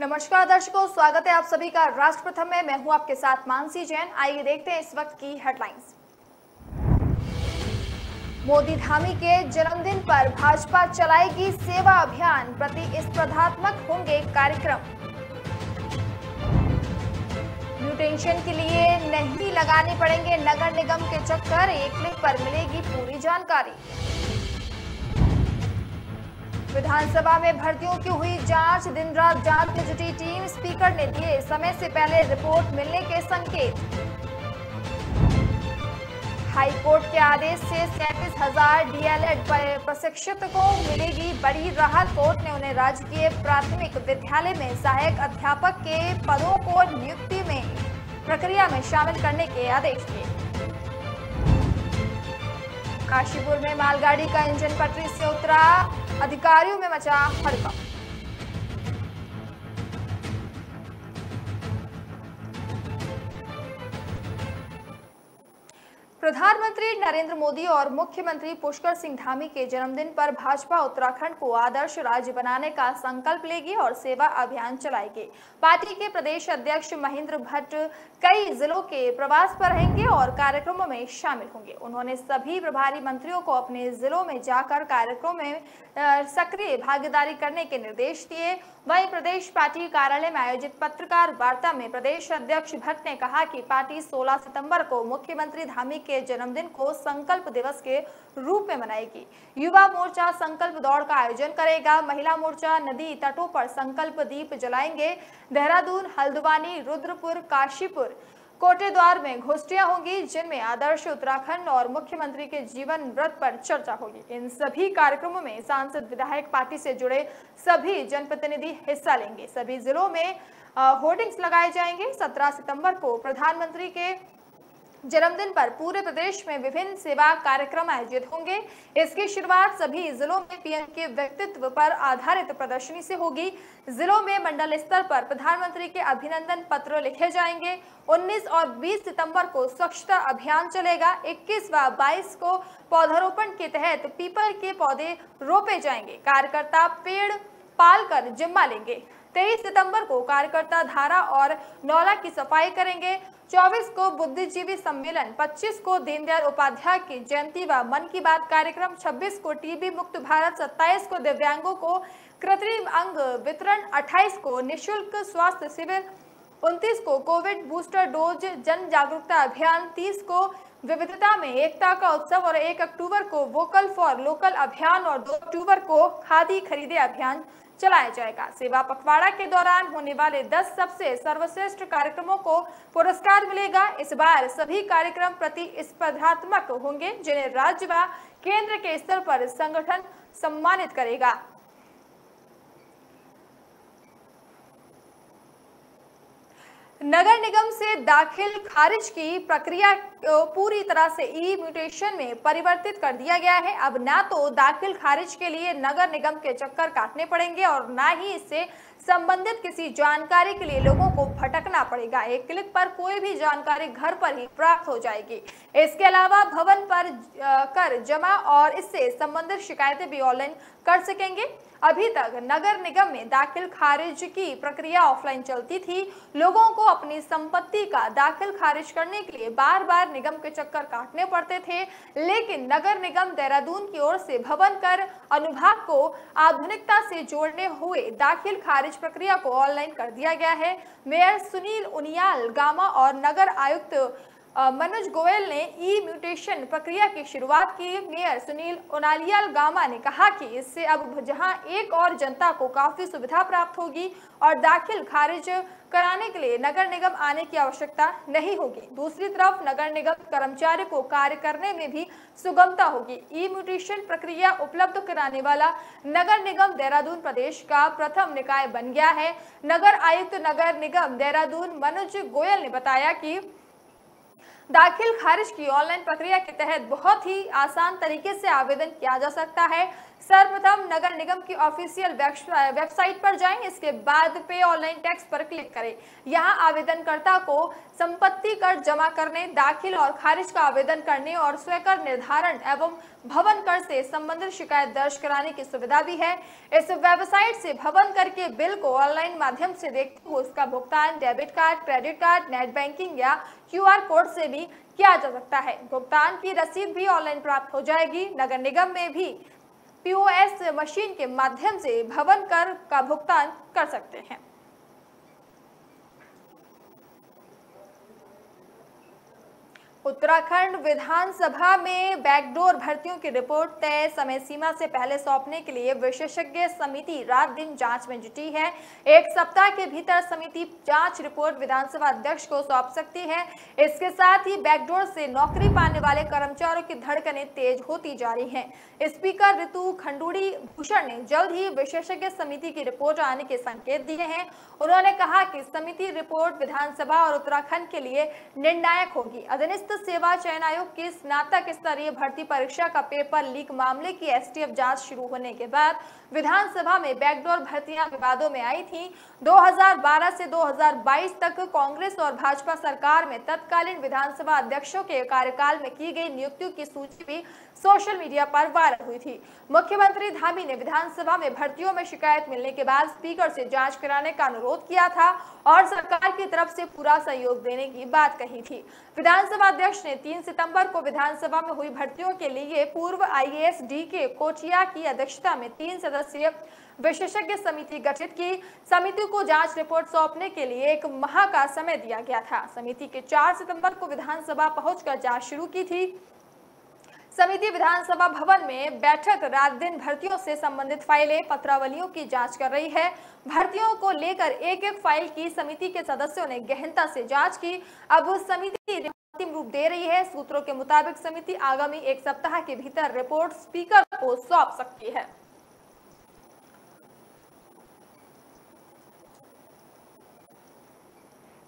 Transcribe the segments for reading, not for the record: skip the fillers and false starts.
नमस्कार दर्शकों, स्वागत है आप सभी का राष्ट्र प्रथम में। मैं हूं आपके साथ मानसी जैन। आइए देखते हैं इस वक्त की हेडलाइंस। मोदी धामी के जन्मदिन पर भाजपा चलाएगी सेवा अभियान, प्रतिस्पर्धात्मक होंगे कार्यक्रम। म्यूटेशन के लिए नहीं लगाने पड़ेंगे नगर निगम के चक्कर, एक क्लिक पर मिलेगी पूरी जानकारी। विधानसभा में भर्तियों की हुई जांच, दिन रात जांच में जुटी टीम, स्पीकर ने दिए समय से पहले रिपोर्ट मिलने के संकेत। हाई कोर्ट के आदेश से 37,000 डीएलएड प्रशिक्षित को मिलेगी बड़ी राहत। कोर्ट ने उन्हें राजकीय प्राथमिक विद्यालय में सहायक अध्यापक के पदों को नियुक्ति में प्रक्रिया में शामिल करने के आदेश दिए। काशीपुर में मालगाड़ी का इंजन पटरी से उतरा, अधिकारियों में मचा हड़कंप। प्रधानमंत्री नरेंद्र मोदी और मुख्यमंत्री पुष्कर सिंह धामी के जन्मदिन पर भाजपा उत्तराखंड को आदर्श राज्य बनाने का संकल्प लेगी और सेवा अभियान चलाएगी। पार्टी के प्रदेश अध्यक्ष महेंद्र भट्ट कई जिलों के प्रवास पर रहेंगे और कार्यक्रमों में शामिल होंगे। उन्होंने सभी प्रभारी मंत्रियों को अपने जिलों में जाकर कार्यक्रमों में सक्रिय भागीदारी करने के निर्देश दिए। वहीं प्रदेश पार्टी कार्यालय में आयोजित पत्रकार वार्ता में प्रदेश अध्यक्ष भट्ट ने कहा कि पार्टी 16 सितंबर को मुख्यमंत्री धामी के जन्मदिन को संकल्प दिवस के रूप में मनाएगी। युवा मोर्चा संकल्प दौड़ का आयोजन करेगा। महिला मोर्चा नदी तटों पर संकल्प दीप जलाएंगे। देहरादून, हल्द्वानी, रुद्रपुर, काशीपुर, कोटेद्वार में गोष्ठियां होंगी जिनमें आदर्श उत्तराखंड और मुख्यमंत्री के जीवन व्रत पर चर्चा होगी। इन सभी कार्यक्रमों में सांसद, विधायक, पार्टी से जुड़े सभी जनप्रतिनिधि हिस्सा लेंगे। सभी जिलों में होर्डिंग्स लगाए जाएंगे। 17 सितंबर को प्रधानमंत्री के जन्मदिन पर पूरे प्रदेश में विभिन्न सेवा कार्यक्रम आयोजित होंगे। इसकी शुरुआत सभी जिलों में पीएम के व्यक्तित्व पर आधारित प्रदर्शनी से होगी। जिलों में मंडल स्तर पर प्रधानमंत्री के अभिनंदन पत्र लिखे जाएंगे। 19 और 20 सितंबर को स्वच्छता अभियान चलेगा। 21 व 22 को पौधारोपण के तहत पीपल के पौधे रोपे जाएंगे। कार्यकर्ता पेड़ पालकर जिम्मा लेंगे। 23 सितंबर को कार्यकर्ता धारा और नौला की सफाई करेंगे। 24 को बुद्धिजीवी सम्मेलन, 25 को दीनदयाल उपाध्याय की जयंती व मन की बात कार्यक्रम, 26 को टीबी मुक्त भारत, 27 को दिव्यांगों को कृत्रिम अंग वितरण, 28 को निःशुल्क स्वास्थ्य शिविर, 29 को कोविड बूस्टर डोज जन जागरूकता अभियान, 30 को विविधता में एकता का उत्सव और 1 अक्टूबर को वोकल फॉर लोकल अभियान और 2 अक्टूबर को खादी खरीदे अभियान चलाया जाएगा। सेवा पखवाड़ा के दौरान होने वाले 10 सबसे सर्वश्रेष्ठ कार्यक्रमों को पुरस्कार मिलेगा। इस बार सभी कार्यक्रम प्रतिस्पर्धात्मक होंगे जिन्हें राज्य व केंद्र के स्तर पर संगठन सम्मानित करेगा। नगर निगम से दाखिल खारिज की प्रक्रिया पूरी तरह से ई म्यूटेशन में परिवर्तित कर दिया गया है। अब ना तो दाखिल खारिज के लिए नगर निगम के चक्कर काटने पड़ेंगे और ना ही इससे संबंधित किसी जानकारी के लिए लोगों को भटकना पड़ेगा। एक क्लिक पर कोई भी जानकारी घर पर ही प्राप्त हो जाएगी। इसके अलावा भवन पर कर जमा और इससे संबंधित शिकायतें भी ऑनलाइन कर सकेंगे। अभी तक नगर निगम में दाखिल खारिज की प्रक्रिया ऑफलाइन चलती थी। लोगों को अपनी संपत्ति का दाखिल खारिज करने के लिए बार बार निगम के चक्कर काटने पड़ते थे, लेकिन नगर निगम देहरादून की ओर से भवन कर अनुभाग को आधुनिकता से जोड़ने हुए दाखिल खारिज प्रक्रिया को ऑनलाइन कर दिया गया है। मेयर सुनील उनियाल गामा और नगर आयुक्त मनोज गोयल ने ई म्यूटेशन प्रक्रिया की शुरुआत की। मेयर सुनील उनालियाल गामा ने कहा कि इससे अब जहां एक और जनता को काफी सुविधा प्राप्त होगी और दाखिल खारिज कराने के लिए नगर निगम आने की आवश्यकता नहीं होगी। दूसरी तरफ नगर निगम कर्मचारी को कार्य करने में भी सुगमता होगी। ई म्यूटेशन प्रक्रिया उपलब्ध कराने वाला नगर निगम देहरादून प्रदेश का प्रथम निकाय बन गया है। नगर आयुक्त नगर निगम देहरादून मनोज गोयल ने बताया कि दाखिल खारिज की ऑनलाइन प्रक्रिया के तहत बहुत ही आसान तरीके से आवेदन किया जा सकता है। सर्वप्रथम नगर निगम की ऑफिशियल वेबसाइट पर जाएं। इसके बाद पे ऑनलाइन टैक्स पर क्लिक करें। यहां आवेदनकर्ता को संपत्ति कर जमा करने, दाखिल और खारिज का आवेदन करने और स्वकर निर्धारण एवं भवन कर से संबंधित शिकायत दर्ज कराने की सुविधा भी है। इस वेबसाइट से भवन कर के बिल को ऑनलाइन माध्यम से देखते हुए उसका भुगतान debit card, credit card, net banking या QR कोड से भी किया जा सकता है। भुगतान की रसीद भी ऑनलाइन प्राप्त हो जाएगी। नगर निगम में भी POS मशीन के माध्यम से भवन कर का भुगतान कर सकते हैं। उत्तराखंड विधानसभा में बैकडोर भर्तियों की रिपोर्ट तय समय सीमा से पहले सौंपने के लिए विशेषज्ञ समिति रात दिन जांच में जुटी है। एक सप्ताह के भीतर समिति जांच रिपोर्ट विधानसभा अध्यक्ष को सौंप सकती है। इसके साथ ही बैकडोर से नौकरी पाने वाले कर्मचारियों की धड़कनें तेज होती जा रही हैं। स्पीकर ऋतु खंडूड़ी भूषण ने जल्द ही विशेषज्ञ समिति की रिपोर्ट आने के संकेत दिए हैं। उन्होंने कहा कि समिति रिपोर्ट विधानसभा और उत्तराखंड के लिए निर्णायक होगी। अधीनस्थ सेवा चयन आयोग की स्नातक स्तरीय भर्ती परीक्षा का पेपर लीक मामले की STF जांच शुरू होने के बाद विधानसभा में बैकडोर भर्तियां विवादों में आई थी। 2012 से 2022 तक कांग्रेस और भाजपा सरकार में तत्कालीन विधानसभा अध्यक्षों के कार्यकाल में की गई नियुक्तियों की सूची भी सोशल मीडिया पर वायरल हुई थी। मुख्यमंत्री धामी ने विधानसभा में भर्तियों में शिकायत मिलने के बाद स्पीकर से जांच कराने का अनुरोध किया था और सरकार की तरफ से पूरा सहयोग देने की बात कही थी। विधानसभा अध्यक्ष ने 3 सितंबर को विधानसभा में हुई भर्तियों के लिए पूर्व IAS DK कोचिया की अध्यक्षता में 3 सदस्यीय विशेषज्ञ समिति गठित की। समिति को जांच रिपोर्ट सौंपने के लिए 1 माह का समय दिया गया था। समिति के 4 सितंबर को विधानसभा पहुंचकर जांच शुरू की थी। समिति विधानसभा भवन में बैठक रात दिन भर्तियों से संबंधित फाइलें, पत्रावलियों की जांच कर रही है। भर्तियों को लेकर एक फाइल की समिति के सदस्यों ने गहनता से जांच की। अब समिति अंतिम रूप दे रही है। सूत्रों के मुताबिक समिति आगामी 1 सप्ताह के भीतर रिपोर्ट स्पीकर को सौंप सकती है।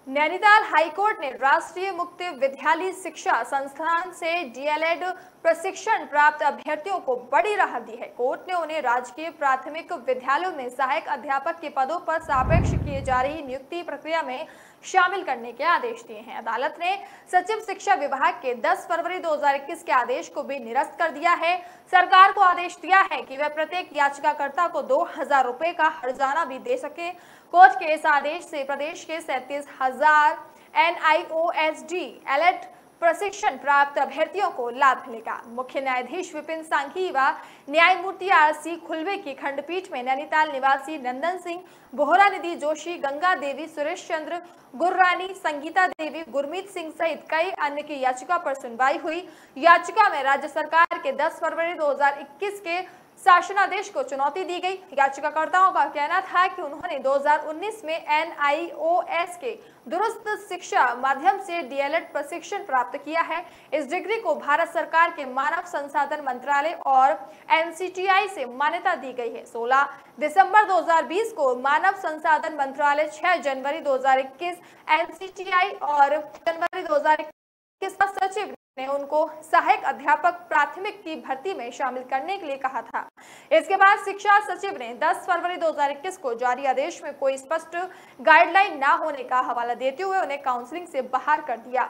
नैनीताल हाईकोर्ट ने राष्ट्रीय मुक्त विद्यालय शिक्षा संस्थान से DLED प्रशिक्षण प्राप्त अभ्यर्थियों को बड़ी राहत दी है। कोर्ट ने उन्हें राजकीय प्राथमिक विद्यालयों में सहायक अध्यापक के पदों पर सापेक्ष किए जा रही नियुक्ति प्रक्रिया में शामिल करने के आदेश दिए हैं। अदालत ने सचिव शिक्षा विभाग के 10 फरवरी 2021 के आदेश को भी निरस्त कर दिया है। सरकार को आदेश दिया है कि वह प्रत्येक याचिकाकर्ता को 2000 रुपए का हर्जाना भी दे सके। कोर्ट के इस आदेश से प्रदेश के 37,000 NIOSD ELED प्रशिक्षण प्राप्त अभ्यर्थियों को लाभ मिलेगा। मुख्य न्यायाधीश विपिन सांघी व न्यायमूर्ति RC खुलवे की खंडपीठ में नैनीताल निवासी नंदन सिंह, बोहरा निधि जोशी, गंगा देवी, सुरेश चंद्र गुर्रानी, संगीता देवी, गुरमीत सिंह सहित कई अन्य की याचिका पर सुनवाई हुई। याचिका में राज्य सरकार के 10 फरवरी 2021 के शासनादेश को चुनौती दी गई। याचिकाकर्ताओं का कहना था कि उन्होंने 2019 में NIOS के दुरुस्त शिक्षा माध्यम से DLED प्रशिक्षण प्राप्त किया है। इस डिग्री को भारत सरकार के मानव संसाधन मंत्रालय और NCTI से मान्यता दी गई है। 16 दिसंबर 2020 को मानव संसाधन मंत्रालय, 6 जनवरी 2021 NCTI और जनवरी 2021 का सचिव ने उनको सहायक अध्यापक प्राथमिक की भर्ती में शामिल करने के लिए कहा था। इसके बाद शिक्षा सचिव ने 10 फरवरी 2021 को जारी आदेश में कोई स्पष्ट गाइडलाइन न होने का हवाला देते हुए उन्हें काउंसलिंग से बाहर कर दिया।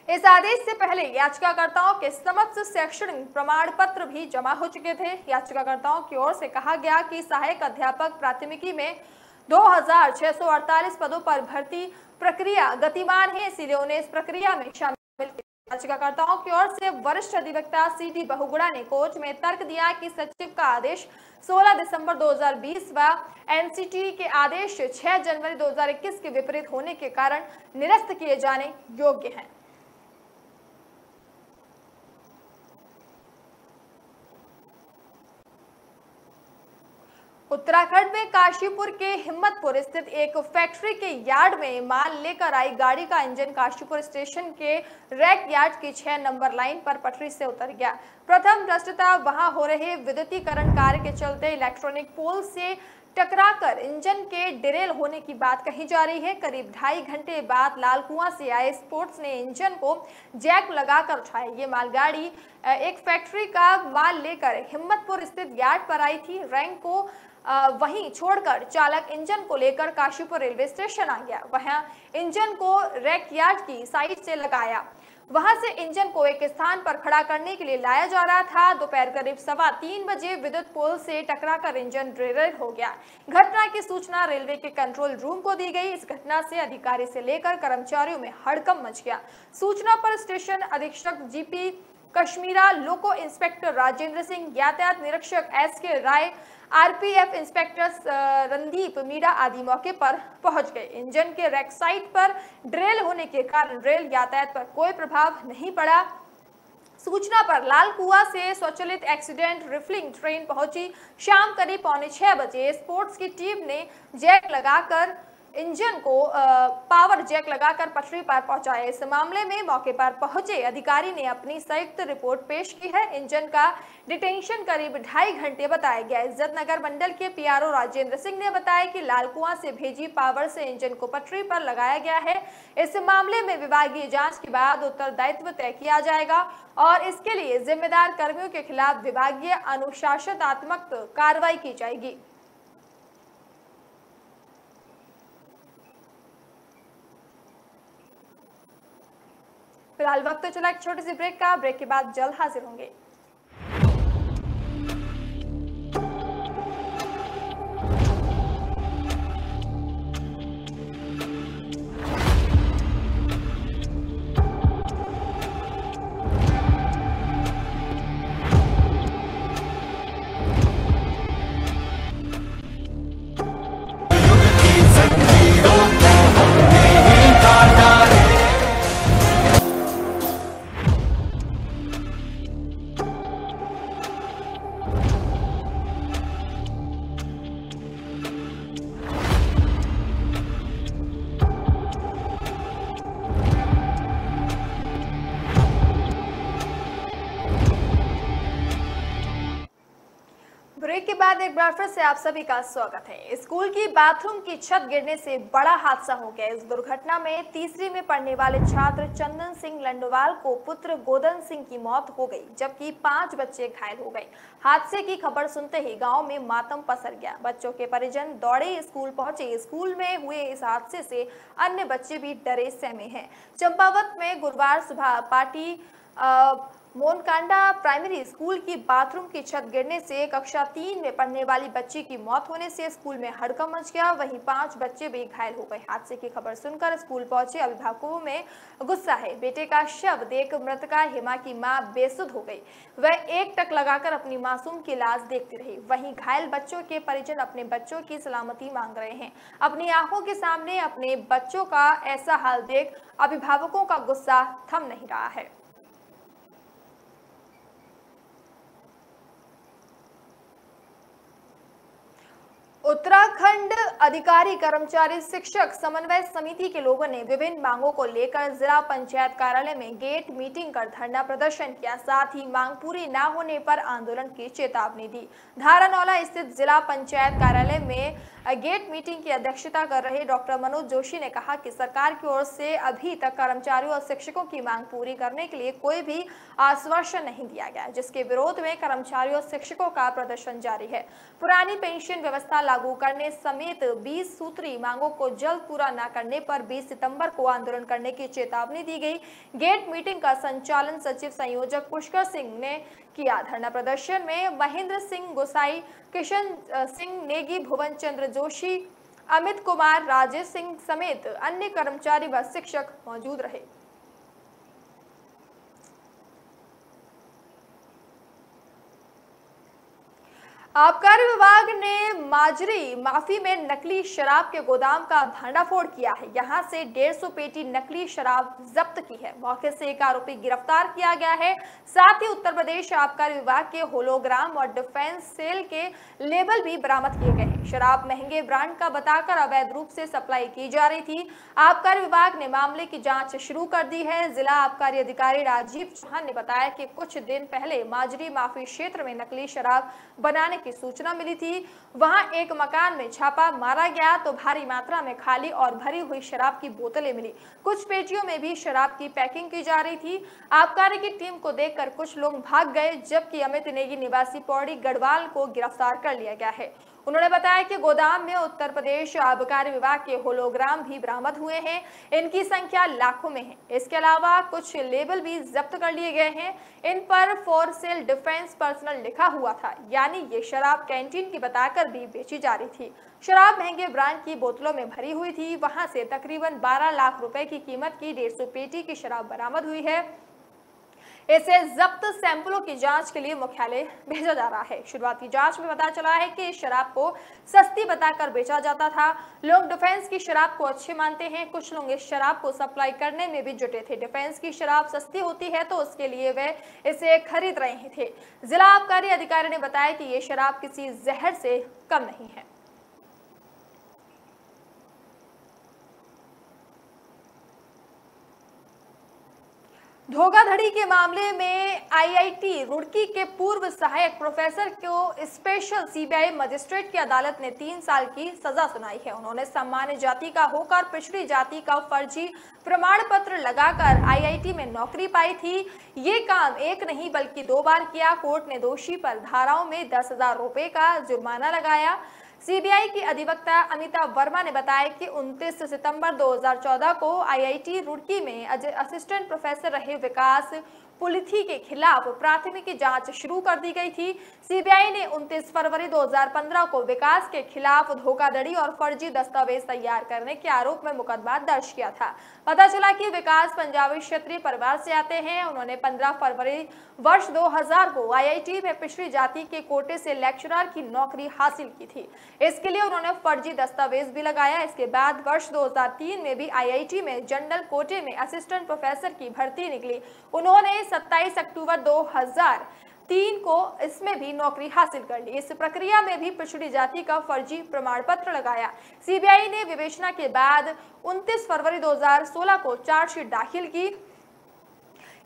इस आदेश से पहले याचिकाकर्ताओं के समक्ष शैक्षणिक प्रमाण पत्र भी जमा हो चुके थे। याचिकाकर्ताओं की ओर से कहा गया कि सहायक अध्यापक प्राथमिकी में 2648 पदों पर भर्ती प्रक्रिया गतिमान है, इसलिए उन्हें इस प्रक्रिया में शामिल। याचिकाकर्ताओं की ओर से वरिष्ठ अधिवक्ता CD बहुगुणा ने कोर्ट में तर्क दिया कि सचिव का आदेश 16 दिसंबर 2020 व NCTI के आदेश 6 जनवरी 2021 के विपरीत होने के कारण निरस्त किए जाने योग्य हैं। उत्तराखंड में काशीपुर के हिम्मतपुर स्थित एक फैक्ट्री के यार्ड में माल लेकर आई गाड़ी का इंजन काशीपुर स्टेशन के रैक यार्ड की 6 नंबर लाइन पर पटरी से उतर गया। प्रथम दृष्टया वहां हो रहे विद्युतीकरण कार्य के चलते इलेक्ट्रॉनिक पोल से टकराकर इंजन के डिरेल होने की बात कही जा रही है। करीब 2.5 घंटे बाद लालकुआं से आए स्पोर्ट्स ने इंजन को जैक लगाकर उठाया। ये मालगाड़ी एक फैक्ट्री का माल लेकर हिम्मतपुर स्थित यार्ड पर आई थी। रैंक को वहीं छोड़कर चालक इंजन को लेकर काशीपुर रेलवे स्टेशन आ गया। वहां इंजन को रैक यार्ड की साइड से लगाया। वहां से इंजन को एक स्थान पर खड़ा करने के लिए लाया जा रहा था। दोपहर करीब 3:15 बजे विद्युत पोल से टकराकर इंजन डिरेल हो गया। घटना की सूचना रेलवे के कंट्रोल रूम को दी गई। इस घटना से अधिकारी से लेकर कर्मचारियों में हड़कंप मच गया। सूचना पर स्टेशन अधीक्षक जीपी कश्मीरा, लोको इंस्पेक्टर राजेंद्र सिंह, यातायात निरीक्षक SK राय, RPF इंस्पेक्टर रणदीप मीणा आदि मौके पर पहुंच गए। इंजन के रैक साइड पर ड्रेल होने के कारण रेल यातायात पर कोई प्रभाव नहीं पड़ा। सूचना पर लालकुआं से स्वचालित एक्सीडेंट रिफिलिंग ट्रेन पहुंची। शाम करीब 5:45 बजे स्पोर्ट्स की टीम ने जैक लगाकर इंजन को पावर जैक लगाकर पटरी पर पहुंचाया। इस मामले में मौके पर पहुंचे अधिकारी ने अपनी संयुक्त रिपोर्ट पेश की है। इंजन का डिटेंशन करीब 2.5 घंटे बताया गया। इज्जत नगर मंडल के PRO राजेंद्र सिंह ने बताया कि लालकुआं से भेजी पावर से इंजन को पटरी पर लगाया गया है। इस मामले में विभागीय जांच के बाद उत्तरदायित्व तय किया जाएगा और इसके लिए जिम्मेदार कर्मियों के खिलाफ विभागीय अनुशासनात्मक कार्रवाई की जाएगी। फिलहाल वक्त तो चला एक छोटी सी ब्रेक का। ब्रेक के बाद जल्द हाजिर होंगे। ब्रेक के बाद एक बार फिर से आप सभी का स्वागत है। स्कूल की बाथरूम की छत गिरने से बड़ा हादसा हो गया। इस दुर्घटना में तीसरी में पढ़ने वाले छात्र चंदन सिंह लंडोवाल को पुत्र गोदन सिंह की मौत हो गई, जबकि 5 बच्चे घायल हो गए। हादसे की खबर सुनते ही गांव में मातम पसर गया। बच्चों के परिजन दौड़े स्कूल पहुंचे। स्कूल में हुए इस हादसे से अन्य बच्चे भी डरे सहमे हैं। चंपावत में गुरुवार सुबह पार्टी मोनकांडा प्राइमरी स्कूल की बाथरूम की छत गिरने से कक्षा 3 में पढ़ने वाली बच्ची की मौत होने से स्कूल में हड़कंप मच गया। वहीं 5 बच्चे भी घायल हो गए। हादसे की खबर सुनकर स्कूल पहुंचे अभिभावकों में गुस्सा है। बेटे का शव देख मृतका हिमा की मां बेसुध हो गई। वह एक टक लगाकर अपनी मासूम की लाश देखती रही। वहीं घायल बच्चों के परिजन अपने बच्चों की सलामती मांग रहे हैं। अपनी आंखों के सामने अपने बच्चों का ऐसा हाल देख अभिभावकों का गुस्सा थम नहीं रहा है। उत्तराखंड अधिकारी कर्मचारी शिक्षक समन्वय समिति के लोगों ने विभिन्न मांगों को लेकर जिला पंचायत कार्यालय में गेट मीटिंग कर धरना प्रदर्शन किया। साथ ही मांग पूरी न होने पर आंदोलन की चेतावनी दी। धारानौला स्थित जिला पंचायत कार्यालय में गेट मीटिंग की अध्यक्षता कर रहे डॉक्टर मनोज जोशी ने कहा कि सरकार की ओर से अभी तक कर्मचारियों और शिक्षकों की मांग पूरी करने के लिए कोई भी आश्वासन नहीं दिया गया, जिसके विरोध में कर्मचारियों और शिक्षकों का प्रदर्शन जारी है। पुरानी पेंशन व्यवस्था लागू करने समेत 20 सूत्री मांगों को जल्द पूरा न करने पर 20 सितंबर को आंदोलन करने की चेतावनी दी गई। गेट मीटिंग का संचालन सचिव संयोजक पुष्कर सिंह ने किया। धरना प्रदर्शन में महेंद्र सिंह गोसाई, किशन सिंह नेगी, भुवन चंद्र जोशी, अमित कुमार, राजेश सिंह समेत अन्य कर्मचारी व शिक्षक मौजूद रहे। आबकारी विभाग ने माजरी माफी में नकली शराब के गोदाम का भंडाफोड़ किया है। यहां से 150 पेटी नकली शराब जब्त की है। मौके से एक आरोपी गिरफ्तार किया गया है। साथ ही उत्तर प्रदेश आबकारी विभाग के होलोग्राम और डिफेंस सेल के लेबल भी बरामद किए गए हैं। शराब महंगे ब्रांड का बताकर अवैध रूप से सप्लाई की जा रही थी। आबकारी विभाग ने मामले की जाँच शुरू कर दी है। जिला आबकारी अधिकारी राजीव चौहान ने बताया कि कुछ दिन पहले माजरी माफी क्षेत्र में नकली शराब बनाने की सूचना मिली थी। वहां एक मकान में छापा मारा गया तो भारी मात्रा में खाली और भरी हुई शराब की बोतलें मिली। कुछ पेटियों में भी शराब की पैकिंग की जा रही थी। आबकारी की टीम को देखकर कुछ लोग भाग गए, जबकि अमित नेगी निवासी पौड़ी गढ़वाल को गिरफ्तार कर लिया गया है। उन्होंने बताया कि गोदाम में उत्तर प्रदेश आबकारी विभाग के होलोग्राम भी बरामद हुए हैं। इनकी संख्या लाखों में है। इसके अलावा कुछ लेबल भी जब्त कर लिए गए हैं। इन पर फॉर सेल डिफेंस पर्सनल लिखा हुआ था, यानी ये शराब कैंटीन की बताकर भी बेची जा रही थी। शराब महंगे ब्रांड की बोतलों में भरी हुई थी। वहां से तकरीबन 12 लाख रुपए की कीमत की 150 पेटी की शराब बरामद हुई है। इसे जब्त सैंपलों की जांच के लिए मुख्यालय भेजा जा रहा है। शुरुआती जांच में पता चला है कि इस शराब को सस्ती बताकर बेचा जाता था। लोग डिफेंस की शराब को अच्छी मानते हैं। कुछ लोग इस शराब को सप्लाई करने में भी जुटे थे। डिफेंस की शराब सस्ती होती है तो उसके लिए वे इसे खरीद रहे थे। जिला आबकारी अधिकारी ने बताया कि ये शराब किसी जहर से कम नहीं है। धोखाधड़ी के मामले में आईआईटी रुड़की के पूर्व सहायक प्रोफेसर को स्पेशल सीबीआई मजिस्ट्रेट की अदालत ने 3 साल की सजा सुनाई है। उन्होंने सामान्य जाति का होकर पिछड़ी जाति का फर्जी प्रमाण पत्र लगाकर आईआईटी में नौकरी पाई थी। ये काम एक नहीं बल्कि 2 बार किया। कोर्ट ने दोषी पर धाराओं में 10,000 रुपए का जुर्माना लगाया। सीबीआई की अधिवक्ता अमिता वर्मा ने बताया कि 29 सितंबर 2014 को आईआईटी रुड़की में असिस्टेंट प्रोफेसर रहे विकास पुलिथी के खिलाफ प्राथमिकी जांच शुरू कर दी गई थी। सीबीआई ने 29 फरवरी 2015 को विकास के खिलाफ धोखाधड़ी और फर्जी दस्तावेज तैयार करने के आरोप में मुकदमा दर्ज किया था। पता चला कि विकास पंजाबी क्षेत्रीय परिवार से आते हैं। उन्होंने 15 फरवरी वर्ष 2000 को आईआईटी में पिछड़ी जाति के कोटे से लेक्चरर की नौकरी हासिल की थी। इसके लिए उन्होंने फर्जी दस्तावेज भी लगाया। इसके बाद वर्ष 2003 में भी आईआईटी में जनरल कोटे में असिस्टेंट प्रोफेसर की भर्ती निकली। उन्होंने 27 अक्टूबर 2003 को इसमें भी नौकरी हासिल कर ली। इस प्रक्रिया में भी पिछड़ी जाति का फर्जी प्रमाण पत्र लगाया। सीबीआई ने विवेचना के बाद 29 फरवरी 2016 को चार्जशीट दाखिल की।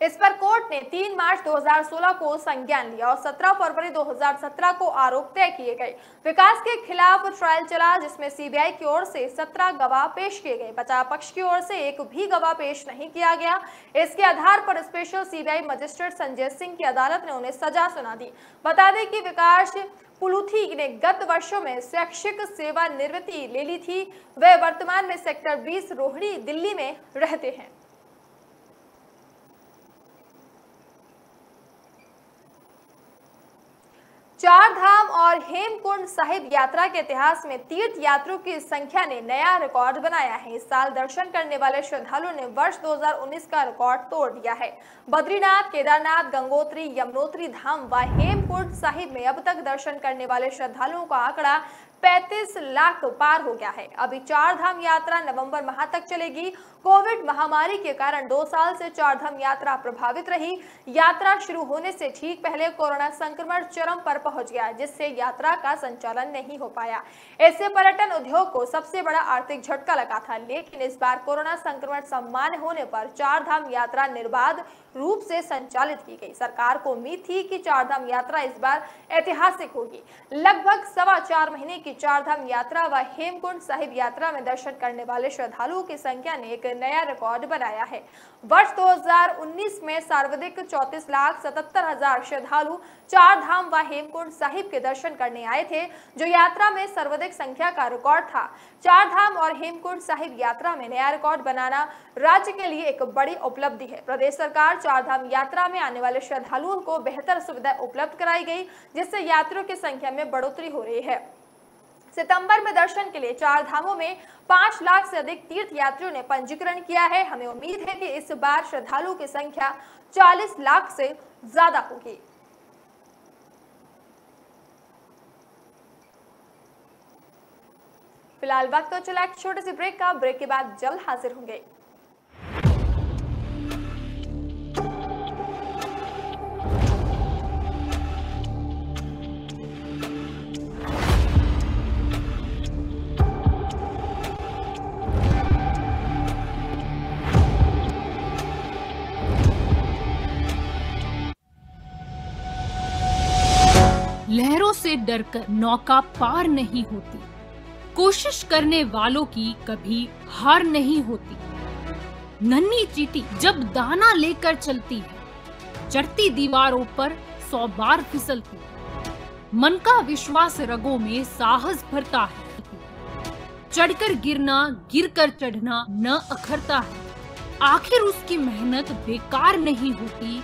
इस पर कोर्ट ने 3 मार्च 2016 को संज्ञान लिया और 17 फरवरी 2017 को आरोप तय किए गए। विकास के खिलाफ ट्रायल चला, जिसमें सीबीआई की ओर से 17 गवाह पेश किए गए। बचाव पक्ष की ओर से एक भी गवाह पेश नहीं किया गया। इसके आधार पर special CBI magistrate Sanjay Singh की अदालत ने उन्हें सजा सुना दी। बता दें कि विकास पुलुथी ने गत वर्षों में शैक्षिक सेवानिवृत्ति ले ली थी। वे वर्तमान में सेक्टर 20 रोहिणी दिल्ली में रहते हैं। चार धाम और हेमकुंड साहिब यात्रा के इतिहास में तीर्थ यात्रियों की संख्या ने नया रिकॉर्ड बनाया है। इस साल दर्शन करने वाले श्रद्धालुओं ने वर्ष 2019 का रिकॉर्ड तोड़ दिया है। बद्रीनाथ, केदारनाथ, गंगोत्री, यमुनोत्री धाम व हेमकुंड साहिब में अब तक दर्शन करने वाले श्रद्धालुओं का आंकड़ा 35 लाख पार हो गया है। अभी चार धाम यात्रा नवंबर माह तक चलेगी। कोविड महामारी के कारण 2 साल से चार धाम यात्रा प्रभावित रही। यात्रा शुरू होने से ठीक पहले कोरोना संक्रमण चरम पर पहुंच गया, जिससे यात्रा का संचालन नहीं हो पाया। इससे पर्यटन उद्योग को सबसे बड़ा आर्थिक झटका लगा था। लेकिन इस बार कोरोना संक्रमण सामान्य होने पर चार धाम यात्रा निर्बाध रूप से संचालित की गई। सरकार को उम्मीद थी कि चार धाम यात्रा इस बार ऐतिहासिक होगी। लगभग 4.25 महीने की चार धाम यात्रा व हेमकुंड साहिब यात्रा में दर्शन करने वाले श्रद्धालुओं की संख्या ने एक नया रिकॉर्ड बनाया है। वर्ष 2019 में सर्वाधिक 34,77,000 श्रद्धालु चार धाम व हेमकुंड साहिब के दर्शन करने आए थे, जो यात्रा में सर्वाधिक संख्या का रिकॉर्ड था। चार धाम और हेमकुंड साहिब यात्रा में नया रिकॉर्ड बनाना राज्य के लिए एक बड़ी उपलब्धि है। प्रदेश सरकार चार धाम यात्रा में आने वाले श्रद्धालुओं को बेहतर सुविधा उपलब्ध कराई गई, जिससे यात्रियों की संख्या में बढ़ोतरी हो रही है। सितंबर में दर्शन के लिए चार धामों में 5 लाख से अधिक तीर्थ यात्रियों ने पंजीकरण किया है। हमें उम्मीद है कि इस बार श्रद्धालुओं की संख्या 40 लाख से ज्यादा होगी। फिलहाल वक्त तो चला एक छोटे से ब्रेक का। ब्रेक के बाद जल्द हाजिर होंगे। लहरों से से डरकर नौका पार नहीं होती। कोशिश करने वालों की कभी हार नहीं होती। नन्ही चींटी जब दाना लेकर चलती है, चढ़ती दीवारों पर 100 बार फिसलती। मन का विश्वास रगों में साहस भरता है। चढ़कर गिरना, गिरकर चढ़ना न अखरता है। आखिर उसकी मेहनत बेकार नहीं होती।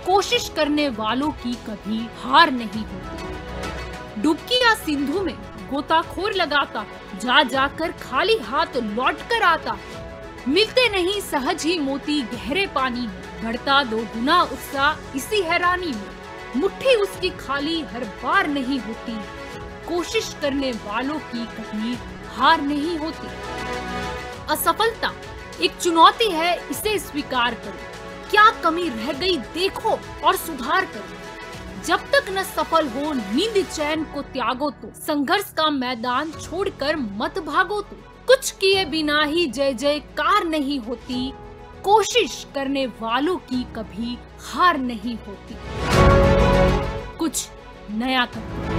कोशिश करने वालों की कभी हार नहीं होती। डुबकी या सिंधु में गोताखोर लगाता, जा जाकर खाली हाथ लौट कर आता। मिलते नहीं सहज ही मोती गहरे पानी में, बढ़ता 2 गुना उत्साह इसी हैरानी में। मुट्ठी उसकी खाली हर बार नहीं होती। कोशिश करने वालों की कभी हार नहीं होती। असफलता एक चुनौती है, इसे स्वीकार करो। क्या कमी रह गई देखो और सुधार करो। जब तक न सफल हो नींद चैन को त्यागो तो, संघर्ष का मैदान छोड़कर मत भागो तो। कुछ किए बिना ही जय जयकार नहीं होती। कोशिश करने वालों की कभी हार नहीं होती। कुछ नया करो।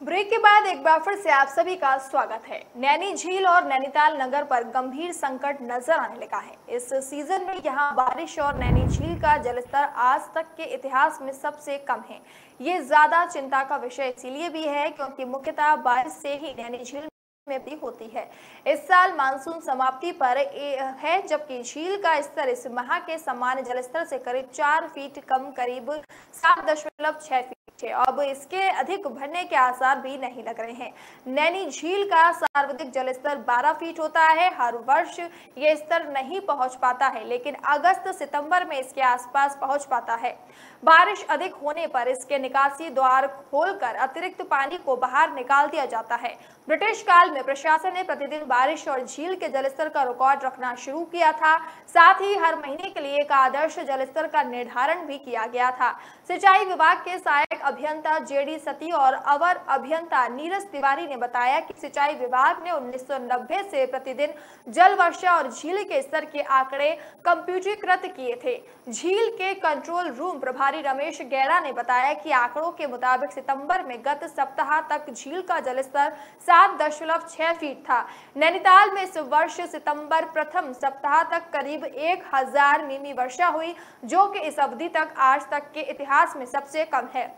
ब्रेक के बाद एक बार फिर से आप सभी का स्वागत है। नैनी झील और नैनीताल नगर पर गंभीर संकट नजर आने लगा है। इस सीजन में यहां बारिश और नैनी झील का जलस्तर आज तक के इतिहास में सबसे कम है। ये ज्यादा चिंता का विषय इसीलिए भी है क्योंकि मुख्यतः बारिश से ही नैनी झील में भी होती है। इस साल मानसून समाप्ति पर है, जबकि झील का स्तर इस माह के सामान्य जलस्तर से करीब 4 फीट कम, करीब 7.6 फीट है। अब इसके अधिक बढ़ने के आसार भी नहीं लग रहे हैं। नैनी झील का सर्वाधिक जलस्तर 12 फीट होता है। हर वर्ष ये स्तर नहीं पहुंच पाता है, लेकिन अगस्त सितंबर में इसके आसपास पहुंच पाता है। बारिश अधिक होने पर इसके निकासी द्वार खोलकर अतिरिक्त पानी को बाहर निकाल दिया जाता है। ब्रिटिश काल में प्रशासन ने प्रतिदिन बारिश और झील के जलस्तर का रिकॉर्ड रखना शुरू किया था। साथ ही हर महीने के लिए एक आदर्श जलस्तर का निर्धारण भी किया गया था। सिंचाई विभाग के सहायक अभियंता जेडी सती और अवर अभियंता नीरज तिवारी ने बताया कि सिंचाई विभाग ने 1990 से प्रतिदिन जल वर्षा और झील के स्तर के आंकड़े कंप्यूटरीकृत किए थे। झील के कंट्रोल रूम प्रभारी रमेश गैड़ा ने बताया कि आंकड़ों के मुताबिक सितंबर में गत सप्ताह तक झील का जलस्तर 7.6 फीट था। नैनीताल में इस वर्ष सितंबर प्रथम सप्ताह तक करीब 1000 मिमी वर्षा हुई, जो कि इस अवधि तक आज तक के इतिहास में सबसे कम है।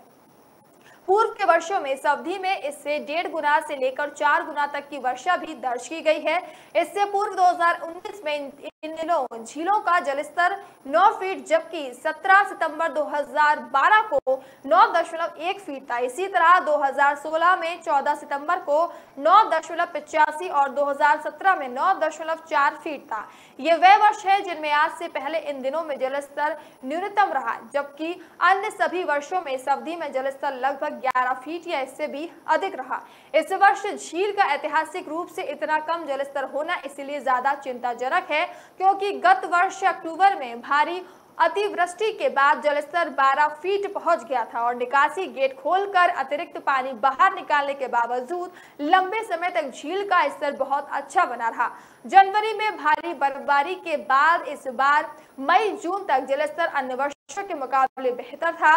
पूर्व के वर्षों में इस अवधि में इससे 1.5 गुना से लेकर 4 गुना तक की वर्षा भी दर्ज की गई है। इससे पूर्व 2019 में इन दिनों झीलों का जलस्तर 9 फीट, जबकि 17 सितंबर 2012 को 9.1 फीट था। इसी तरह 2016 में 14 सितंबर को 9.85 और 2017 में 9.4 फीट था। ये वह वर्ष है जिनमें आज से पहले इन दिनों में जलस्तर न्यूनतम रहा, जबकि अन्य सभी वर्षों में इस अवधि में जलस्तर लगभग 11 फीट या इससे भी अधिक रहा। इस वर्ष झील का ऐतिहासिक रूप से इतना कम जलस्तर होना इसलिए ज्यादा चिंताजनक है क्योंकि गत वर्ष अक्टूबर में भारी अतिवृष्टि के बाद जलस्तर 12 फीट पहुंच गया था और निकासी गेट खोलकर अतिरिक्त पानी बाहर निकालने के बावजूद लंबे समय तक झील का स्तर बहुत अच्छा बना रहा। जनवरी में भारी बर्फबारी के बाद इस बार मई जून तक जलस्तर अन्य वर्षों के मुकाबले बेहतर था।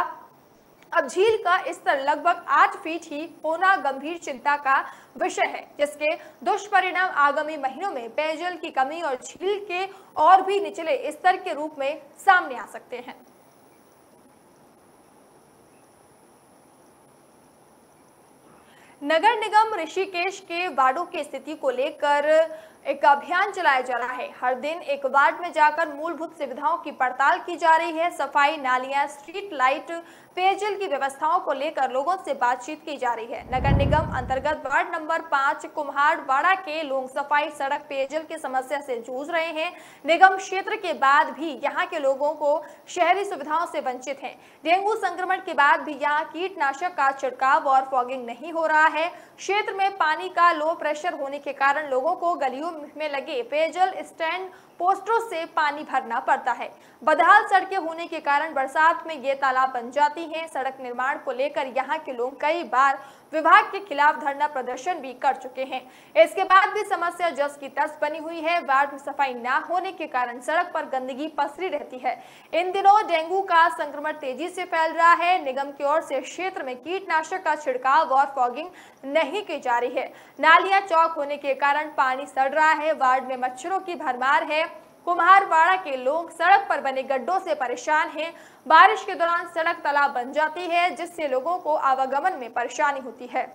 अब झील का स्तर लगभग 8 फीट ही होना गंभीर चिंता का विषय है, जिसके दुष्परिणाम आगामी महीनों में पेयजल की कमी और झील के और भी निचले स्तर के रूप में सामने आ सकते हैं। नगर निगम ऋषिकेश के वार्डों की स्थिति को लेकर एक अभियान चलाया जा रहा है। हर दिन एक वार्ड में जाकर मूलभूत सुविधाओं की पड़ताल की जा रही है। सफाई, नालियां, स्ट्रीट लाइट, पेयजल की व्यवस्थाओं को लेकर लोगों से बातचीत की जा रही है। नगर निगम अंतर्गत वार्ड नंबर 5 कुम्हाड़वाड़ा के लोग सफाई, सड़क, पेयजल की समस्या से जूझ रहे हैं। निगम क्षेत्र के बाद भी यहाँ के लोगों को शहरी सुविधाओं से वंचित हैं। डेंगू संक्रमण के बाद भी यहाँ कीटनाशक का छिड़काव और फॉगिंग नहीं हो रहा है। क्षेत्र में पानी का लो प्रेशर होने के कारण लोगों को गलियों में लगे पेयजल स्टैंड पोस्टरों से पानी भरना पड़ता है। बदहाल सड़कें होने के कारण बरसात में ये तालाब बन जाती हैं। सड़क निर्माण को लेकर यहाँ के लोग कई बार विभाग के खिलाफ धरना प्रदर्शन भी कर चुके हैं। इसके बाद भी समस्या जस की तस बनी हुई है। वार्ड में सफाई न होने के कारण सड़क पर गंदगी पसरी रहती है। इन दिनों डेंगू का संक्रमण तेजी से फैल रहा है। निगम की ओर से क्षेत्र में कीटनाशक का छिड़काव और फॉगिंग नहीं की जा रही है। नालियां चौक होने के कारण पानी सड़ रहा है। वार्ड में मच्छरों की भरमार है। कुम्हारवाड़ा के लोग सड़क पर बने गड्ढों से परेशान हैं। बारिश के दौरान सड़क तालाब बन जाती है, जिससे लोगों को आवागमन में परेशानी होती है।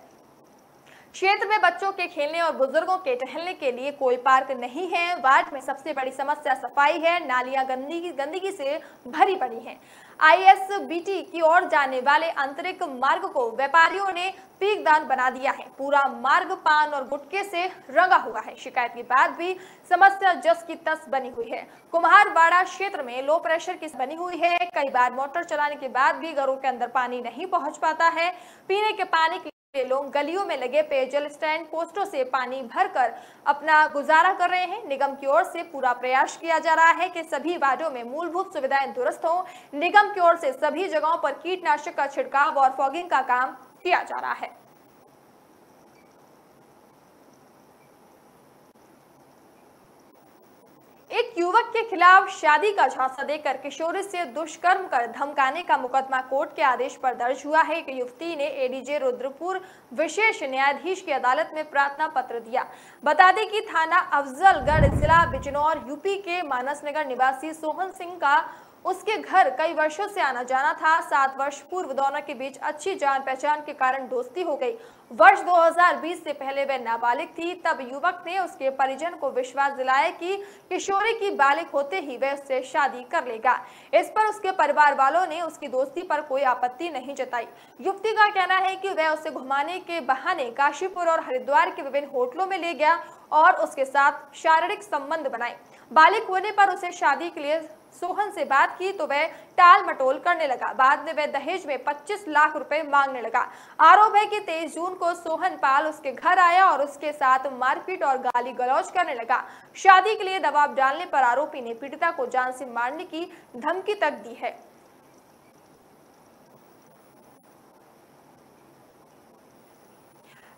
क्षेत्र में बच्चों के खेलने और बुजुर्गों के टहलने के लिए कोई पार्क नहीं है। वार्ड में सबसे बड़ी समस्या सफाई है। नालियां गंदगी से भरी पड़ी हैं। ISBT की ओर जाने वाले आंतरिक मार्ग को व्यापारियों ने पीकदान बना दिया है। पूरा मार्ग पान और गुटखे से रंगा हुआ है। शिकायत के बाद भी समस्या जस की तस बनी हुई है। कुम्हारवाड़ा क्षेत्र में लो प्रेशर की बनी हुई है। कई बार मोटर चलाने के बाद भी घरों के अंदर पानी नहीं पहुंच पाता है। पीने के पानी के लोग गलियों में लगे पेयजल स्टैंड पोस्टरों से पानी भरकर अपना गुजारा कर रहे हैं। निगम की ओर से पूरा प्रयास किया जा रहा है कि सभी वार्डों में मूलभूत सुविधाएं दुरुस्त हों। निगम की ओर से सभी जगहों पर कीटनाशक का छिड़काव और फॉगिंग का काम किया जा रहा है। एक युवक के खिलाफ शादी का झांसा देकर किशोरी से दुष्कर्म कर धमकाने का मुकदमा कोर्ट के आदेश पर दर्ज हुआ है। एक युवती ने ADJ रुद्रपुर विशेष न्यायाधीश की अदालत में प्रार्थना पत्र दिया। बता दें कि थाना अफजलगढ़ जिला बिजनौर UP के मानसनगर निवासी सोहन सिंह का उसके घर कई वर्षों से आना जाना था। 7 वर्ष पूर्व दोनों के बीच अच्छी जान पहचान के कारण दोस्ती हो गई। वर्ष 2020 से पहले वह नाबालिग थी। तब युवक ने उसके परिजन को विश्वास दिलाया कि किशोरी की बालिग होते ही वह उससे शादी कर लेगा। इस पर उसके परिवार वालों ने उसकी दोस्ती पर कोई आपत्ति नहीं जताई। युवती का कहना है कि वह उसे घुमाने के बहाने काशीपुर और हरिद्वार के विभिन्न होटलों में ले गया और उसके साथ शारीरिक संबंध बनाए। बालिग होने पर उसे शादी के लिए सोहन से बात की तो वह टाल मटोल करने लगा। बाद में वह दहेज में 25 लाख रुपए मांगने लगा। आरोप है कि 23 जून को सोहन पाल उसके घर आया और उसके साथ मारपीट और गाली गलौज करने लगा। शादी के लिए दबाव डालने पर आरोपी ने पीड़िता को जान से मारने की धमकी तक दी है।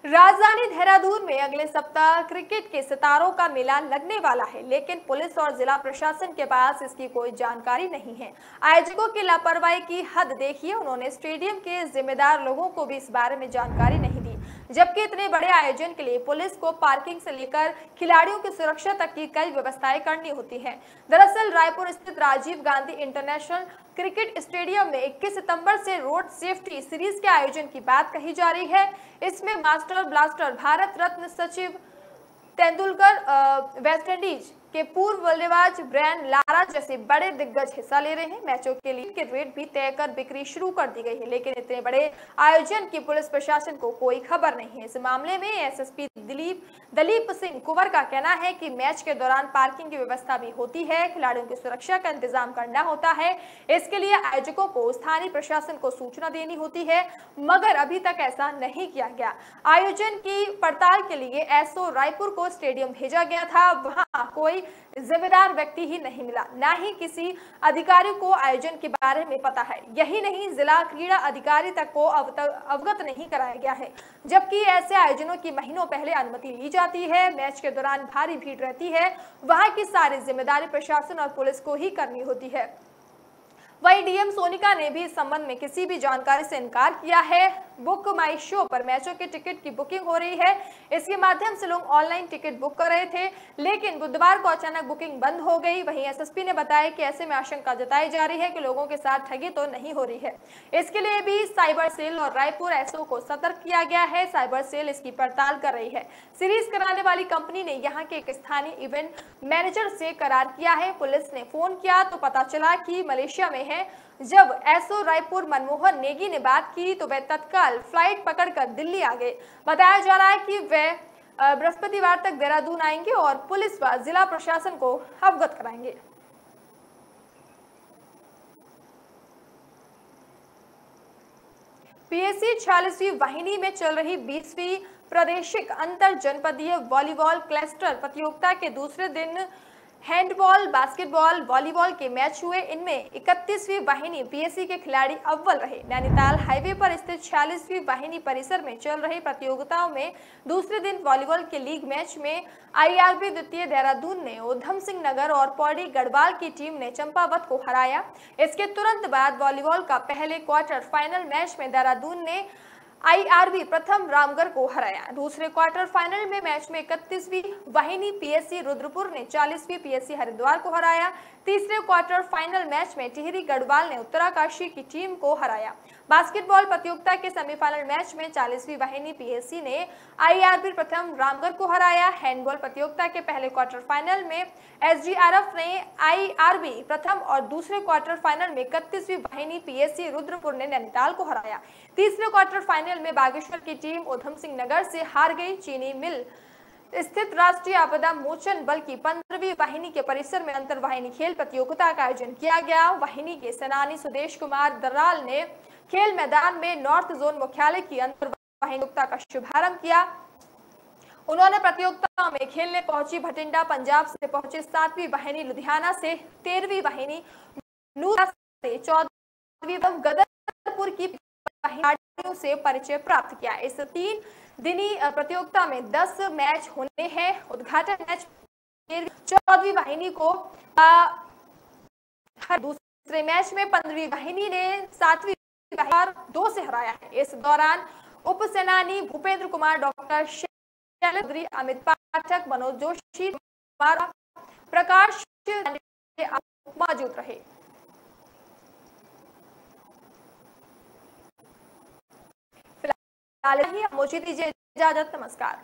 राजधानी देहरादून में अगले सप्ताह क्रिकेट के सितारों का मेला लगने वाला है, लेकिन पुलिस और जिला प्रशासन के पास इसकी कोई जानकारी नहीं है। आयोजकों की लापरवाही की हद देखिए। उन्होंने स्टेडियम के जिम्मेदार लोगों को भी इस बारे में जानकारी नहीं दी, जबकि इतने बड़े आयोजन के लिए पुलिस को पार्किंग से लेकर खिलाड़ियों की सुरक्षा तक की कई व्यवस्थाएं करनी होती हैं। दरअसल रायपुर स्थित Rajiv Gandhi international cricket stadium में 21 सितंबर से रोड सेफ्टी सीरीज के आयोजन की बात कही जा रही है। इसमें master blaster Bharat Ratna Sachin Tendulkar, West Indies के पूर्व बल्लेबाज ब्रायन लारा जैसे बड़े दिग्गज हिस्सा ले रहे हैं। मैचों के लिए के रेट भी तय कर बिक्री शुरू कर दी गई है, लेकिन इतने बड़े आयोजन की पुलिस प्रशासन को कोई खबर नहीं है। इस मामले में SSP दलीप सिंह कुंवर का कहना है कि मैच के दौरान पार्किंग की व्यवस्था भी होती है, खिलाड़ियों की सुरक्षा का इंतजाम करना होता है। इसके लिए आयोजकों को स्थानीय प्रशासन को सूचना देनी होती है, मगर अभी तक ऐसा नहीं किया गया। आयोजन की पड़ताल के लिए SO रायपुर को स्टेडियम भेजा गया था। वहां कोई जिम्मेदार व्यक्ति ही नहीं मिला, ना ही किसी अधिकारी को आयोजन के बारे में पता है। यही नहीं, जिला क्रीड़ा अधिकारी तक को अवगत नहीं कराया गया है, जबकि ऐसे आयोजनों की महीनों पहले अनुमति ली जाती है। मैच के दौरान भारी भीड़ रहती है, वहां की सारी जिम्मेदारी प्रशासन और पुलिस को ही करनी होती है। वहीं DM सोनिका ने भी इस संबंध में किसी भी जानकारी से इनकार किया है। बुक माई शो पर मैचों के टिकट की बुकिंग हो रही है। इसके माध्यम से लोग ऑनलाइन टिकट बुक कर रहे थे, लेकिन बुधवार को अचानक बुकिंग बंद हो गई। वहीं SSP ने बताया कि ऐसे में आशंका जताई जा रही है कि लोगों के साथ ठगी तो नहीं हो रही है। इसके लिए भी साइबर सेल और रायपुर SO को सतर्क किया गया है। साइबर सेल इसकी पड़ताल कर रही है। सीरीज कराने वाली कंपनी ने यहाँ के एक स्थानीय इवेंट मैनेजर से करार किया है। पुलिस ने फोन किया तो पता चला कि मलेशिया में है। जब SO रायपुर मनमोहन नेगी ने बात की तो वे तत्काल फ्लाइट पकड़कर दिल्ली आ गए। बताया जा रहा है कि वे बृहस्पतिवार तक देहरादून आएंगे और पुलिस व जिला प्रशासन को अवगत कराएंगे। पीएससी 46वीं वाहिनी में चल रही 20वीं प्रादेशिक अंतर जनपदीय वॉलीबॉल क्लस्टर प्रतियोगिता के दूसरे दिन हैंडबॉल, बास्केटबॉल, वॉलीबॉल के मैच हुए। इनमें 31वीं वाहिनी पीएससी के खिलाड़ी अव्वल रहे। नैनीताल हाईवे पर स्थित 46वीं वाहिनी परिसर में चल रही प्रतियोगिताओं में दूसरे दिन वॉलीबॉल के लीग मैच में आईआरबी द्वितीय देहरादून ने ऊधम सिंह नगर और पौड़ी गढ़वाल की टीम ने चंपावत को हराया। इसके तुरंत बाद वॉलीबॉल का पहले क्वार्टर फाइनल मैच में देहरादून ने आईआरबी प्रथम रामगढ़ को हराया। दूसरे क्वार्टर फाइनल में मैच में 31वीं वाहिनी पीएससी रुद्रपुर ने 40वीं पीएससी हरिद्वार को हराया। तीसरे क्वार्टर फाइनल मैच में टिहरी गढ़वाल ने उत्तराकाशी की टीम को हराया। बास्केटबॉल प्रतियोगिता के सेमीफाइनल मैच में 40वीं वाहिनी पीएससी ने आईआरबी प्रथम रामगढ़ को हराया। हैंडबॉल प्रतियोगिता के पहले क्वार्टर फाइनल में एसडीआरएफ ने आईआरबी प्रथम और दूसरे क्वार्टर फाइनल में 31वीं वाहिनी पीएससी रुद्रपुर ने नैनीताल को हराया। तीसरे क्वार्टर फाइनल में बागेश्वर की टीम ऊधम सिंह नगर से हार गई। चीनी मिल स्थित राष्ट्रीय आपदा मोचन बल की 15वीं वाहिनी के परिसर में अंतर वाहिनी खेल प्रतियोगिता का आयोजन किया गया। वाहिनी के सेनानी सुदेश कुमार दर्राल ने खेल मैदान में नॉर्थ जोन मुख्यालय की अंतर वाहिनी प्रतियोगिता का शुभारंभ किया। उन्होंने प्रतियोगिता में खेलने पहुंची भटिंडा पंजाब से पहुंचे 7वीं वाहिनी, लुधियाना से 13वीं वाहिनी, नूरा से 14वीं गदरपुर की वाहिनियों से परिचय प्राप्त किया। इस 3 दिनी प्रतियोगिता में 10 मैच होने हैं। उद्घाटन मैच 14वीं वाहिनी को दूसरे मैच में 15वीं वाहिनी ने 7वीं वाहिनी 2 से हराया है। इस दौरान उप सेनानी भूपेंद्र कुमार, डॉक्टर शैलेंद्र, अमित पाठक, मनोज जोशी, प्रकाश मौजूद रहे। फिलहाल ही मुझे दीजिए इजाजत। नमस्कार।